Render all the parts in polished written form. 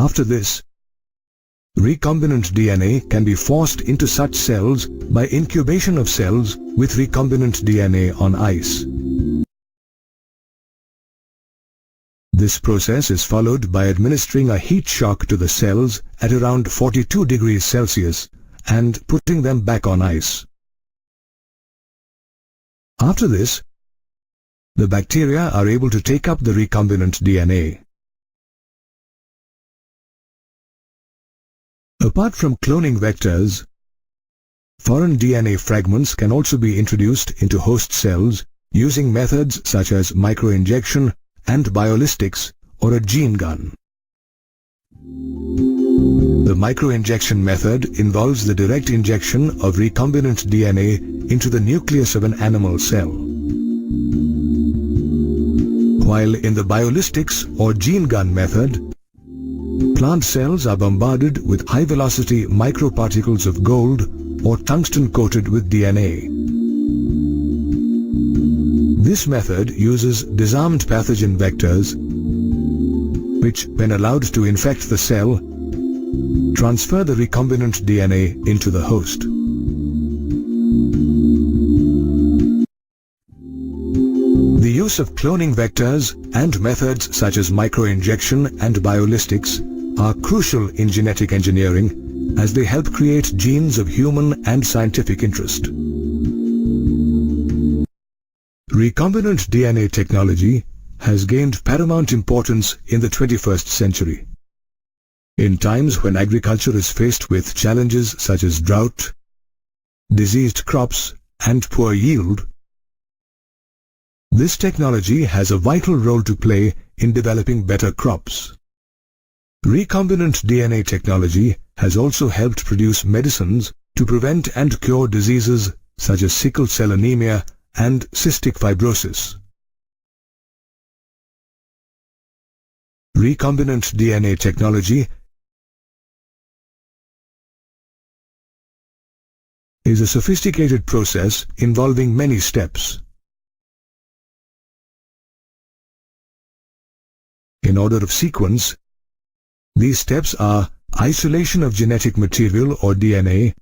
After this, recombinant DNA can be forced into such cells by incubation of cells with recombinant DNA on ice. This process is followed by administering a heat shock to the cells at around 42 degrees Celsius and putting them back on ice. After this, the bacteria are able to take up the recombinant DNA. Apart from cloning vectors, foreign DNA fragments can also be introduced into host cells using methods such as microinjection and biolistics or a gene gun. The microinjection method involves the direct injection of recombinant DNA into the nucleus of an animal cell. While in the biolistics or gene gun method, plant cells are bombarded with high-velocity microparticles of gold or tungsten coated with DNA. This method uses disarmed pathogen vectors, which, when allowed to infect the cell, transfer the recombinant DNA into the host. The use of cloning vectors and methods such as microinjection and biolistics are crucial in genetic engineering as they help create genes of human and scientific interest. Recombinant DNA technology has gained paramount importance in the 21st century. In times when agriculture is faced with challenges such as drought, diseased crops, and poor yield, this technology has a vital role to play in developing better crops. Recombinant DNA technology has also helped produce medicines to prevent and cure diseases such as sickle cell anemia and cystic fibrosis. Recombinant DNA technology is a sophisticated process involving many steps. In order of sequence, these steps are isolation of genetic material or DNA,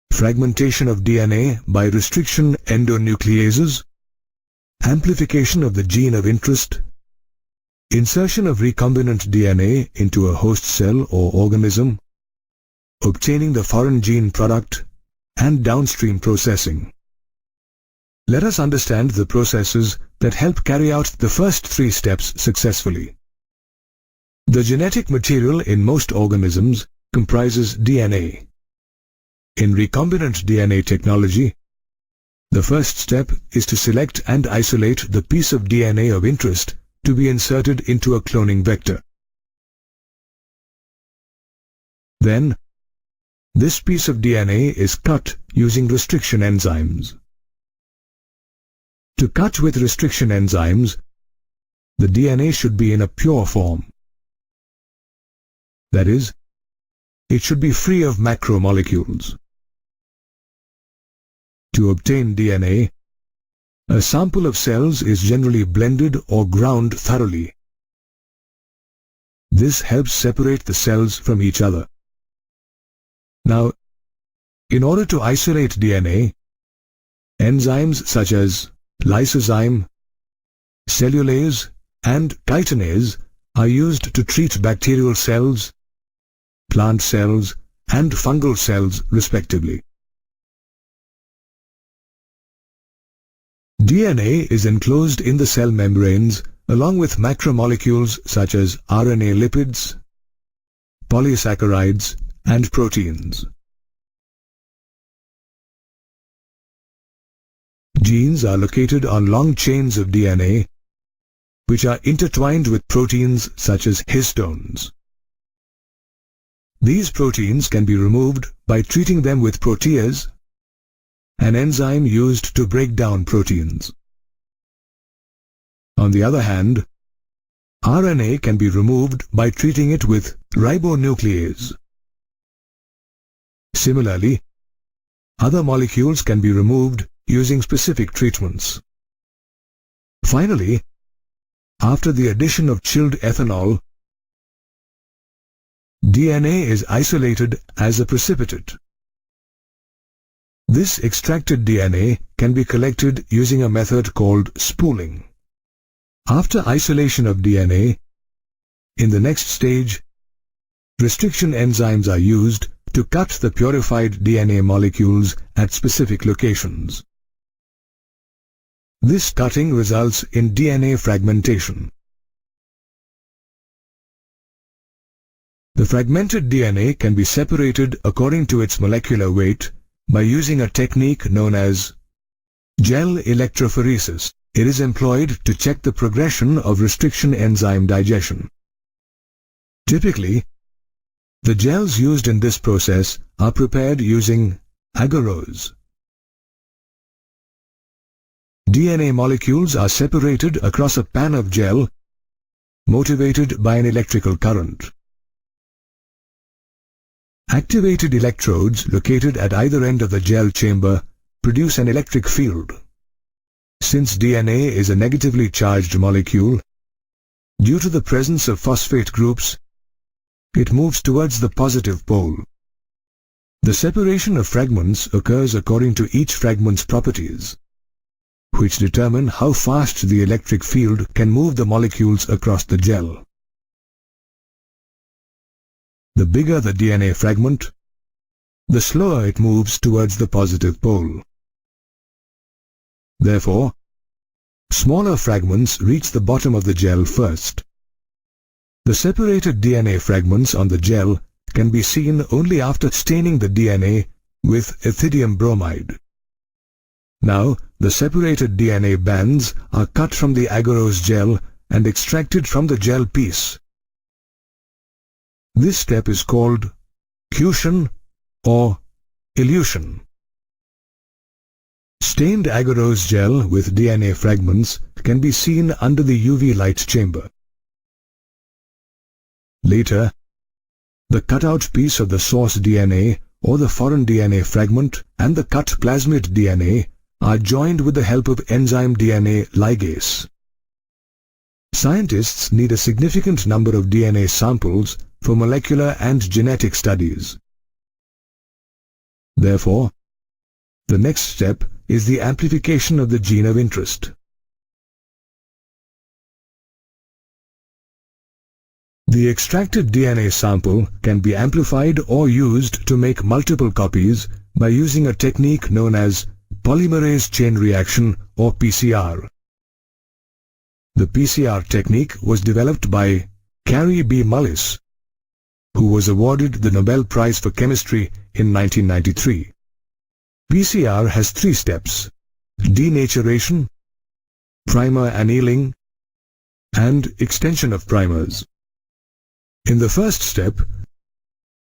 fragmentation of DNA by restriction endonucleases, amplification of the gene of interest, insertion of recombinant DNA into a host cell or organism, obtaining the foreign gene product, and downstream processing. Let us understand the processes that help carry out the first three steps successfully. The genetic material in most organisms comprises DNA. In recombinant DNA technology, the first step is to select and isolate the piece of DNA of interest to be inserted into a cloning vector. Then, this piece of DNA is cut using restriction enzymes. To cut with restriction enzymes, the DNA should be in a pure form. That is, it should be free of macromolecules. To obtain DNA, a sample of cells is generally blended or ground thoroughly. This helps separate the cells from each other. Now, in order to isolate DNA, enzymes such as lysozyme, cellulase, and chitinase are used to treat bacterial cells, plant cells, and fungal cells respectively. DNA is enclosed in the cell membranes along with macromolecules such as RNA lipids, polysaccharides, and proteins. Genes are located on long chains of DNA, which are intertwined with proteins such as histones. These proteins can be removed by treating them with protease, an enzyme used to break down proteins. On the other hand, RNA can be removed by treating it with ribonuclease. Similarly, other molecules can be removed using specific treatments. Finally, after the addition of chilled ethanol, DNA is isolated as a precipitate. This extracted DNA can be collected using a method called spooling. After isolation of DNA, in the next stage, restriction enzymes are used to cut the purified DNA molecules at specific locations. This cutting results in DNA fragmentation. The fragmented DNA can be separated according to its molecular weight by using a technique known as gel electrophoresis. It is employed to check the progression of restriction enzyme digestion. Typically, the gels used in this process are prepared using agarose. DNA molecules are separated across a pan of gel motivated by an electrical current. Activated electrodes located at either end of the gel chamber produce an electric field. Since DNA is a negatively charged molecule, due to the presence of phosphate groups, it moves towards the positive pole. The separation of fragments occurs according to each fragment's properties, which determine how fast the electric field can move the molecules across the gel. The bigger the DNA fragment, the slower it moves towards the positive pole. Therefore, smaller fragments reach the bottom of the gel first. The separated DNA fragments on the gel can be seen only after staining the DNA with ethidium bromide. Now, the separated DNA bands are cut from the agarose gel and extracted from the gel piece. This step is called cution or elution. Stained agarose gel with DNA fragments can be seen under the UV light chamber. Later, the cutout piece of the source DNA or the foreign DNA fragment and the cut plasmid DNA are joined with the help of enzyme DNA ligase. Scientists need a significant number of DNA samples for molecular and genetic studies. Therefore, the next step is the amplification of the gene of interest. The extracted DNA sample can be amplified or used to make multiple copies by using a technique known as polymerase chain reaction or PCR. The PCR technique was developed by Carrie B. Mullis, who was awarded the Nobel Prize for Chemistry in 1993. PCR has 3 steps: denaturation, primer annealing, and extension of primers. In the first step,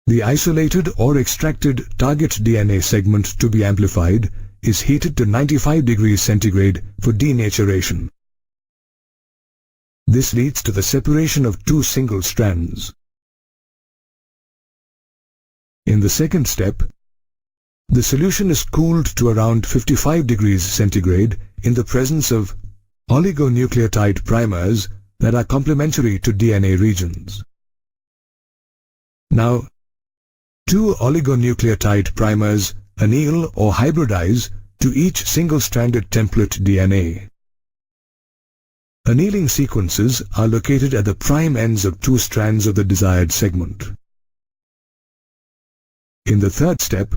the isolated or extracted target DNA segment to be amplified is heated to 95 degrees centigrade for denaturation. This leads to the separation of 2 single strands. In the second step, the solution is cooled to around 55 degrees centigrade in the presence of oligonucleotide primers that are complementary to DNA regions. Now, 2 oligonucleotide primers anneal or hybridize to each single-stranded template DNA. Annealing sequences are located at the prime ends of 2 strands of the desired segment. In the third step,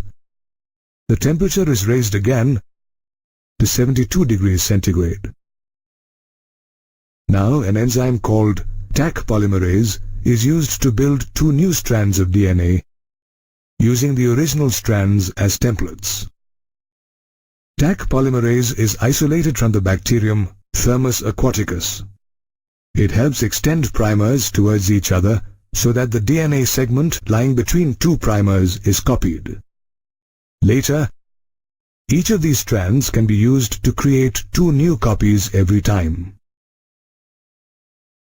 the temperature is raised again to 72 degrees centigrade. Now an enzyme called Taq polymerase is used to build 2 new strands of DNA, using the original strands as templates. Taq polymerase is isolated from the bacterium Thermus aquaticus. It helps extend primers towards each other so that the DNA segment lying between 2 primers is copied. Later, each of these strands can be used to create 2 new copies every time.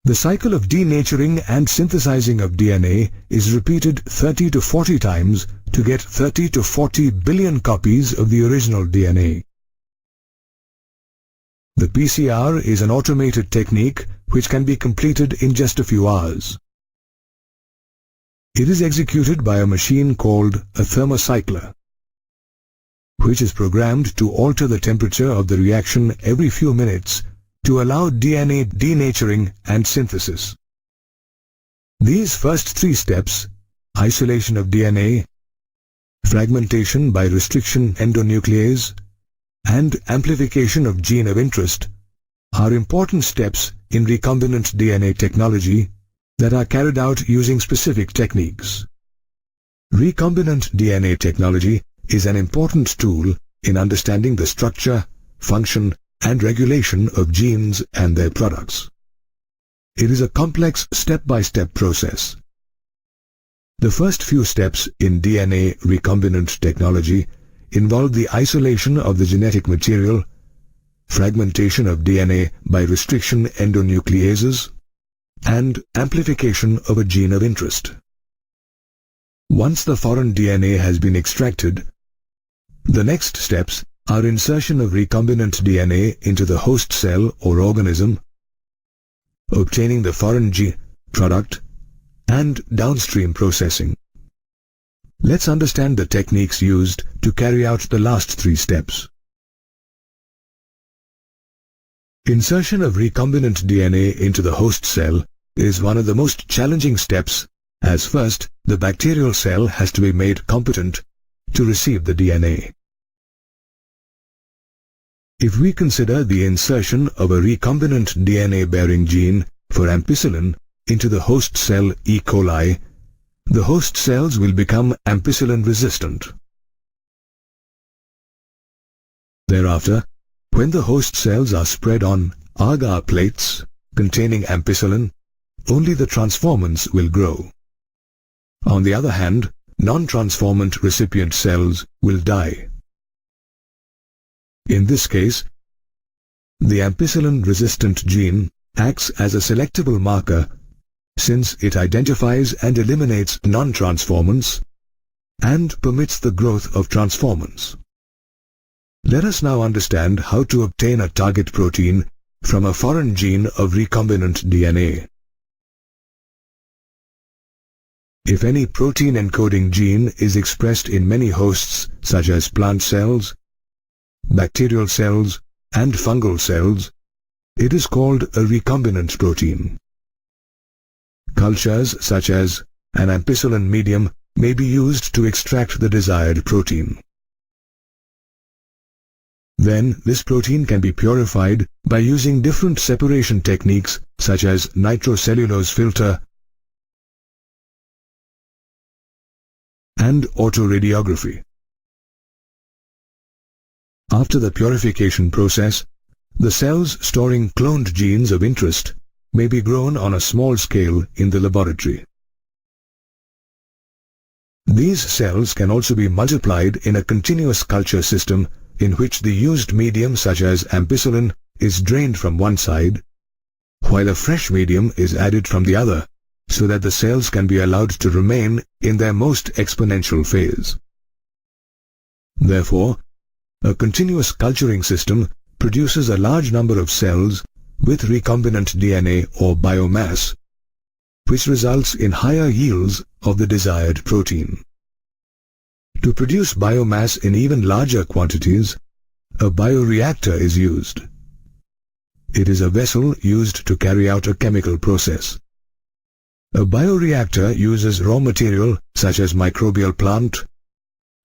The cycle of denaturing and synthesizing of DNA is repeated 30 to 40 times to get 30 to 40 billion copies of the original DNA. The PCR is an automated technique which can be completed in just a few hours. It is executed by a machine called a thermocycler, which is programmed to alter the temperature of the reaction every few minutes to allow DNA denaturing and synthesis. These first three steps, isolation of DNA, fragmentation by restriction endonuclease, and amplification of gene of interest, are important steps in recombinant DNA technology that are carried out using specific techniques. Recombinant DNA technology is an important tool in understanding the structure, function, and regulation of genes and their products. It is a complex step-by-step process. The first few steps in DNA recombinant technology involve the isolation of the genetic material, fragmentation of DNA by restriction endonucleases, and amplification of a gene of interest. Once the foreign DNA has been extracted, the next steps are insertion of recombinant DNA into the host cell or organism, obtaining the foreign gene product, and downstream processing. Let's understand the techniques used to carry out the last three steps. Insertion of recombinant DNA into the host cell is one of the most challenging steps, as first the bacterial cell has to be made competent to receive the DNA. If we consider the insertion of a recombinant DNA-bearing gene for ampicillin into the host cell E. coli, the host cells will become ampicillin resistant. Thereafter, when the host cells are spread on agar plates containing ampicillin, only the transformants will grow. On the other hand, non-transformant recipient cells will die. In this case, the ampicillin-resistant gene acts as a selectable marker since it identifies and eliminates non-transformants and permits the growth of transformants. Let us now understand how to obtain a target protein from a foreign gene of recombinant DNA. If any protein encoding gene is expressed in many hosts such as plant cells, bacterial cells, and fungal cells, it is called a recombinant protein. Cultures such as an ampicillin medium may be used to extract the desired protein. Then this protein can be purified by using different separation techniques such as nitrocellulose filter and autoradiography. After the purification process, the cells storing cloned genes of interest may be grown on a small scale in the laboratory. These cells can also be multiplied in a continuous culture system in which the used medium such as ampicillin is drained from one side, while a fresh medium is added from the other, so that the cells can be allowed to remain in their most exponential phase. Therefore, a continuous culturing system produces a large number of cells with recombinant DNA or biomass, which results in higher yields of the desired protein. To produce biomass in even larger quantities, a bioreactor is used. It is a vessel used to carry out a chemical process. A bioreactor uses raw material such as microbial plant,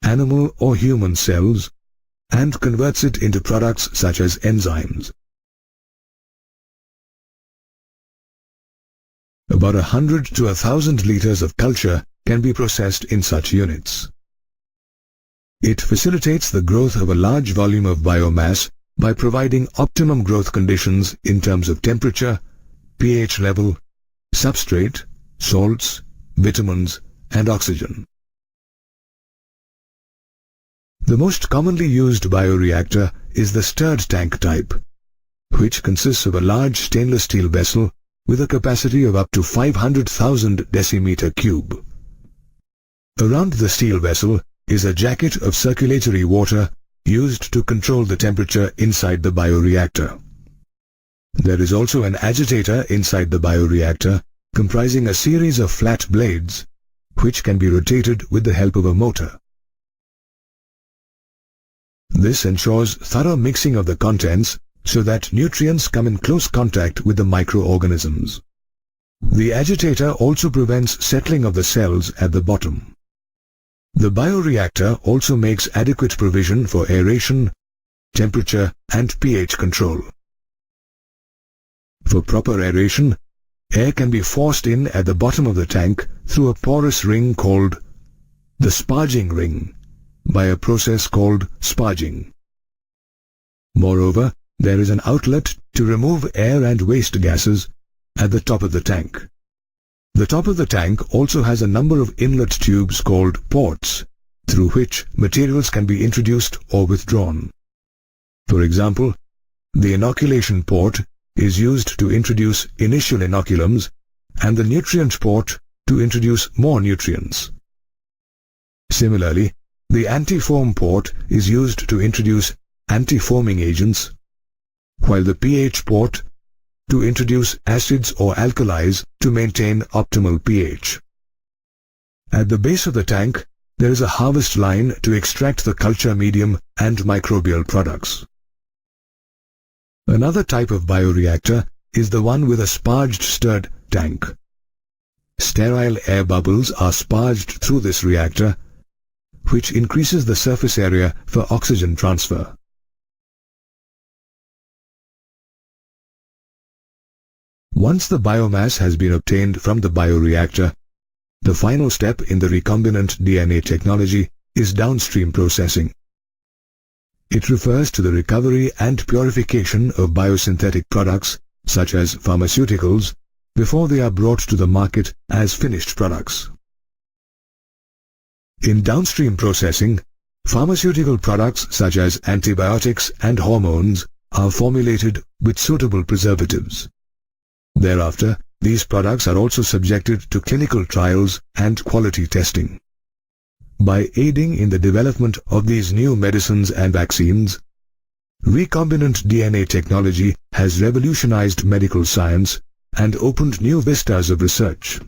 animal or human cells, and converts it into products such as enzymes. About 100 to 1,000 liters of culture can be processed in such units. It facilitates the growth of a large volume of biomass by providing optimum growth conditions in terms of temperature, pH level, substrate, salts, vitamins, and oxygen. The most commonly used bioreactor is the stirred tank type, which consists of a large stainless steel vessel with a capacity of up to 500,000 decimeter cube. Around the steel vessel is a jacket of circulatory water used to control the temperature inside the bioreactor. There is also an agitator inside the bioreactor comprising a series of flat blades which can be rotated with the help of a motor. This ensures thorough mixing of the contents so that nutrients come in close contact with the microorganisms. The agitator also prevents settling of the cells at the bottom. The bioreactor also makes adequate provision for aeration, temperature and pH control. For proper aeration, air can be forced in at the bottom of the tank through a porous ring called the sparging ring by a process called sparging. Moreover, there is an outlet to remove air and waste gases at the top of the tank. The top of the tank also has a number of inlet tubes called ports, through which materials can be introduced or withdrawn. For example, the inoculation port is used to introduce initial inoculums and the nutrient port to introduce more nutrients. Similarly, the antifoam port is used to introduce antifoaming agents, while the pH port to introduce acids or alkalis to maintain optimal pH. At the base of the tank, there is a harvest line to extract the culture medium and microbial products. Another type of bioreactor is the one with a sparged stirred tank. Sterile air bubbles are sparged through this reactor, which increases the surface area for oxygen transfer. Once the biomass has been obtained from the bioreactor, the final step in the recombinant DNA technology is downstream processing. It refers to the recovery and purification of biosynthetic products such as pharmaceuticals before they are brought to the market as finished products. In downstream processing, pharmaceutical products such as antibiotics and hormones are formulated with suitable preservatives. Thereafter, these products are also subjected to clinical trials and quality testing. By aiding in the development of these new medicines and vaccines, recombinant DNA technology has revolutionized medical science and opened new vistas of research.